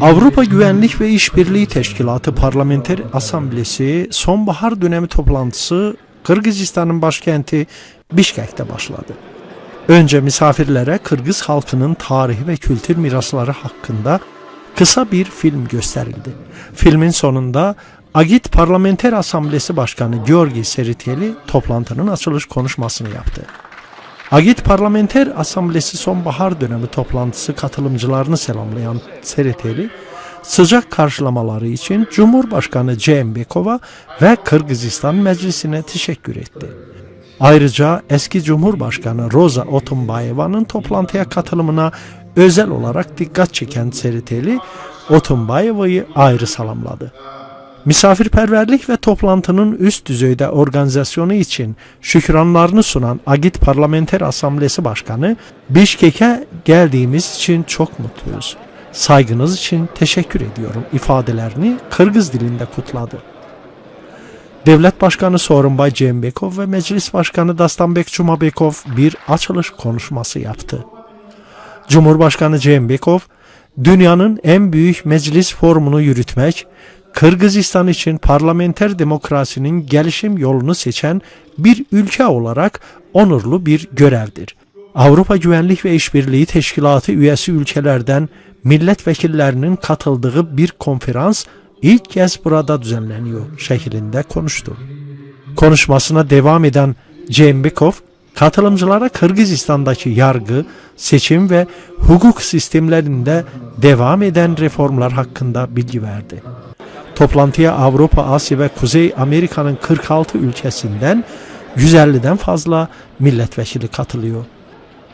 Avrupa Güvenlik ve İşbirliği Teşkilatı Parlamenter Asamblesi sonbahar dönemi toplantısı Kırgızistan'ın başkenti Bişkek'te başladı. Önce misafirlere Kırgız halkının tarihi ve kültür mirasları hakkında kısa bir film gösterildi. Filmin sonunda Agit Parlamenter Asamblesi Başkanı Georgi Seriteli toplantının açılış konuşmasını yaptı. Agit Parlamenter Asamblesi sonbahar dönemi toplantısı katılımcılarını selamlayan Seriteli, sıcak karşılamaları için Cumhurbaşkanı Jeenbekov'a ve Kırgızistan Meclisi'ne teşekkür etti. Ayrıca eski Cumhurbaşkanı Roza Otunbayeva'nın toplantıya katılımına özel olarak dikkat çeken Seriteli, Otunbayeva'yı ayrı selamladı. Misafirperverlik ve toplantının üst düzeyde organizasyonu için şükranlarını sunan Agit Parlamenter Asamblesi Başkanı, "Bişkek'e geldiğimiz için çok mutluyuz. Saygınız için teşekkür ediyorum" ifadelerini Kırgız dilinde kutladı. Devlet Başkanı Sooronbay Jeenbekov ve Meclis Başkanı Dastanbek Cumabekov bir açılış konuşması yaptı. Cumhurbaşkanı Jeenbekov, dünyanın en büyük meclis forumunu yürütmek, Kırgızistan için parlamenter demokrasinin gelişim yolunu seçen bir ülke olarak onurlu bir görevdir. Avrupa Güvenlik ve İşbirliği Teşkilatı üyesi ülkelerden milletvekillerinin katıldığı bir konferans ilk kez burada düzenleniyor şeklinde konuştu. Konuşmasına devam eden Jeenbekov, katılımcılara Kırgızistan'daki yargı, seçim ve hukuk sistemlerinde devam eden reformlar hakkında bilgi verdi. Toplantıya Avrupa, Asya ve Kuzey Amerika'nın 46 ülkesinden 150'den fazla milletvekili katılıyor.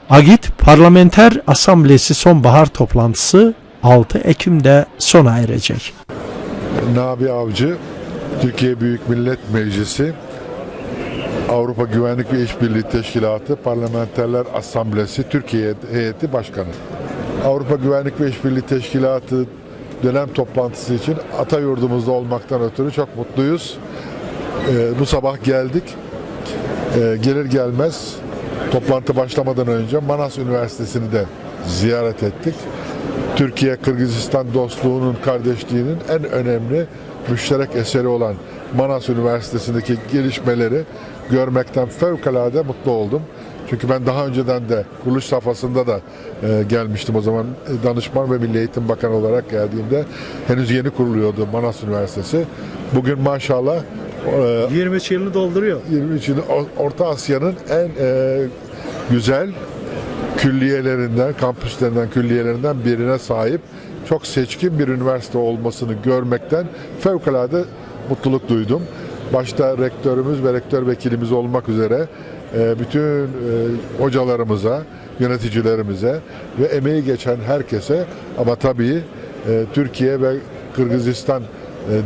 Agit Parlamenter Asamblesi sonbahar toplantısı 6 Ekim'de sona erecek. Nabi Avcı, Türkiye Büyük Millet Meclisi, Avrupa Güvenlik ve İşbirliği Teşkilatı Parlamenterler Asamblesi Türkiye Heyeti Başkanı. Avrupa Güvenlik ve İşbirliği Teşkilatı dönem toplantısı için Atayurdumuzda olmaktan ötürü çok mutluyuz. Bu sabah geldik. Gelir gelmez toplantı başlamadan önce Manas Üniversitesi'ni de ziyaret ettik. Türkiye-Kırgızistan dostluğunun, kardeşliğinin en önemli müşterek eseri olan Manas Üniversitesi'ndeki gelişmeleri görmekten fevkalade mutlu oldum. Çünkü ben daha önceden de kuruluş safhasında da gelmiştim. O zaman danışman ve Milli Eğitim Bakanı olarak geldiğimde henüz yeni kuruluyordu Manas Üniversitesi. Bugün maşallah 23 yılını dolduruyor. 23 yılı Orta Asya'nın en güzel külliyelerinden, kampüslerinden, külliyelerinden birine sahip çok seçkin bir üniversite olmasını görmekten fevkalade mutluluk duydum. Başta rektörümüz ve rektör vekilimiz olmak üzere bütün hocalarımıza, yöneticilerimize ve emeği geçen herkese, ama tabii Türkiye ve Kırgızistan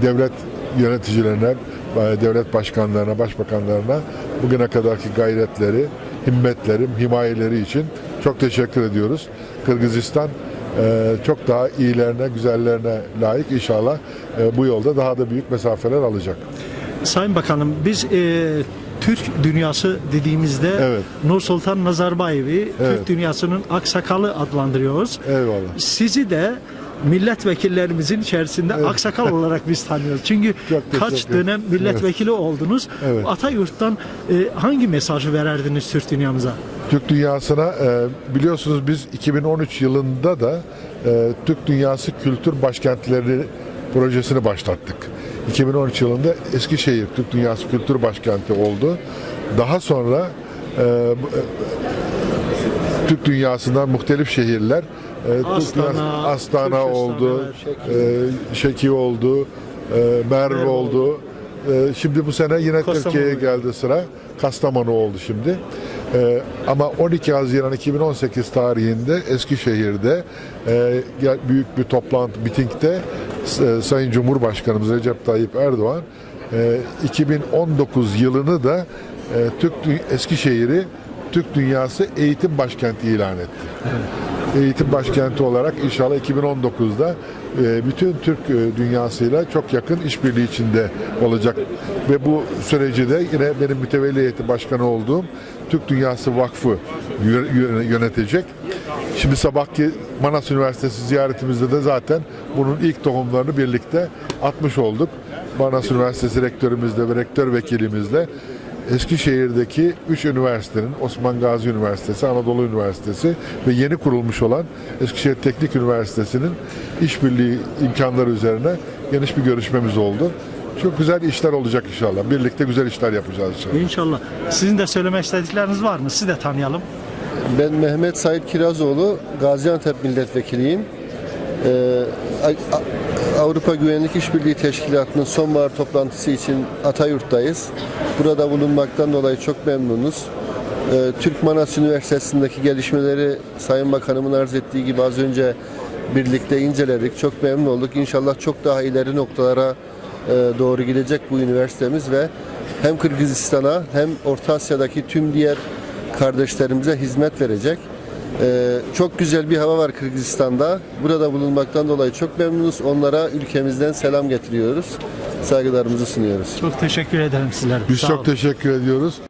devlet yöneticilerine, devlet başkanlarına, başbakanlarına bugüne kadarki gayretleri, himmetleri, himayeleri için çok teşekkür ediyoruz. Kırgızistan çok daha iyilerine, güzellerine layık, inşallah bu yolda daha da büyük mesafeler alacak. Sayın Bakanım, biz Türk dünyası dediğimizde evet, Nursultan Nazarbayev'i evet, Türk dünyasının aksakalı adlandırıyoruz. Eyvallah. Sizi de milletvekillerimizin içerisinde evet, aksakal olarak biz tanıyoruz. Çünkü kaç dönem milletvekili evet, oldunuz. Evet. Atayurt'tan hangi mesajı vererdiniz Türk dünyamıza? Türk dünyasına biliyorsunuz biz 2013 yılında da Türk Dünyası Kültür Başkentleri projesini başlattık. 2013 yılında Eskişehir Türk Dünyası Kültür Başkenti oldu. Daha sonra Türk dünyasından muhtelif şehirler Astana oldu, Şeki oldu, Merv oldu. Şimdi bu sene yine Türkiye'ye geldi sıra. Kastamonu oldu şimdi. Ama 12 Haziran 2018 tarihinde Eskişehir'de büyük bir toplantı, mitingde Sayın Cumhurbaşkanımız Recep Tayyip Erdoğan 2019 yılını da Eskişehir'i Türk dünyası eğitim başkenti ilan etti. Eğitim başkenti olarak inşallah 2019'da bütün Türk dünyasıyla çok yakın işbirliği içinde olacak. Ve bu süreci de yine benim mütevelli heyeti başkanı olduğum Türk Dünyası Vakfı yönetecek. Şimdi sabahki Manas Üniversitesi ziyaretimizde de zaten bunun ilk tohumlarını birlikte atmış olduk. Manas Üniversitesi rektörümüzle ve rektör vekilimizle Eskişehir'deki 3 üniversitenin, Osman Gazi Üniversitesi, Anadolu Üniversitesi ve yeni kurulmuş olan Eskişehir Teknik Üniversitesi'nin işbirliği imkanları üzerine geniş bir görüşmemiz oldu. Çok güzel işler olacak inşallah. Birlikte güzel işler yapacağız inşallah. İnşallah. Sizin de söylemek istedikleriniz var mı? Sizi de tanıyalım. Ben Mehmet Said Kirazoğlu, Gaziantep Milletvekiliyim. Avrupa Güvenlik İşbirliği Teşkilatı'nın sonbahar toplantısı için Atayurt'tayız. Burada bulunmaktan dolayı çok memnunuz. Türk Manas Üniversitesi'ndeki gelişmeleri Sayın Bakanımın arz ettiği gibi az önce birlikte inceledik. Çok memnun olduk. İnşallah çok daha ileri noktalara doğru gidecek bu üniversitemiz ve hem Kırgızistan'a hem Orta Asya'daki tüm diğer kardeşlerimize hizmet verecek. Çok güzel bir hava var Kırgızistan'da. Burada bulunmaktan dolayı çok memnunuz. Onlara ülkemizden selam getiriyoruz. Saygılarımızı sunuyoruz. Çok teşekkür ederim sizlere. Biz Sağ çok olun. teşekkür ediyoruz.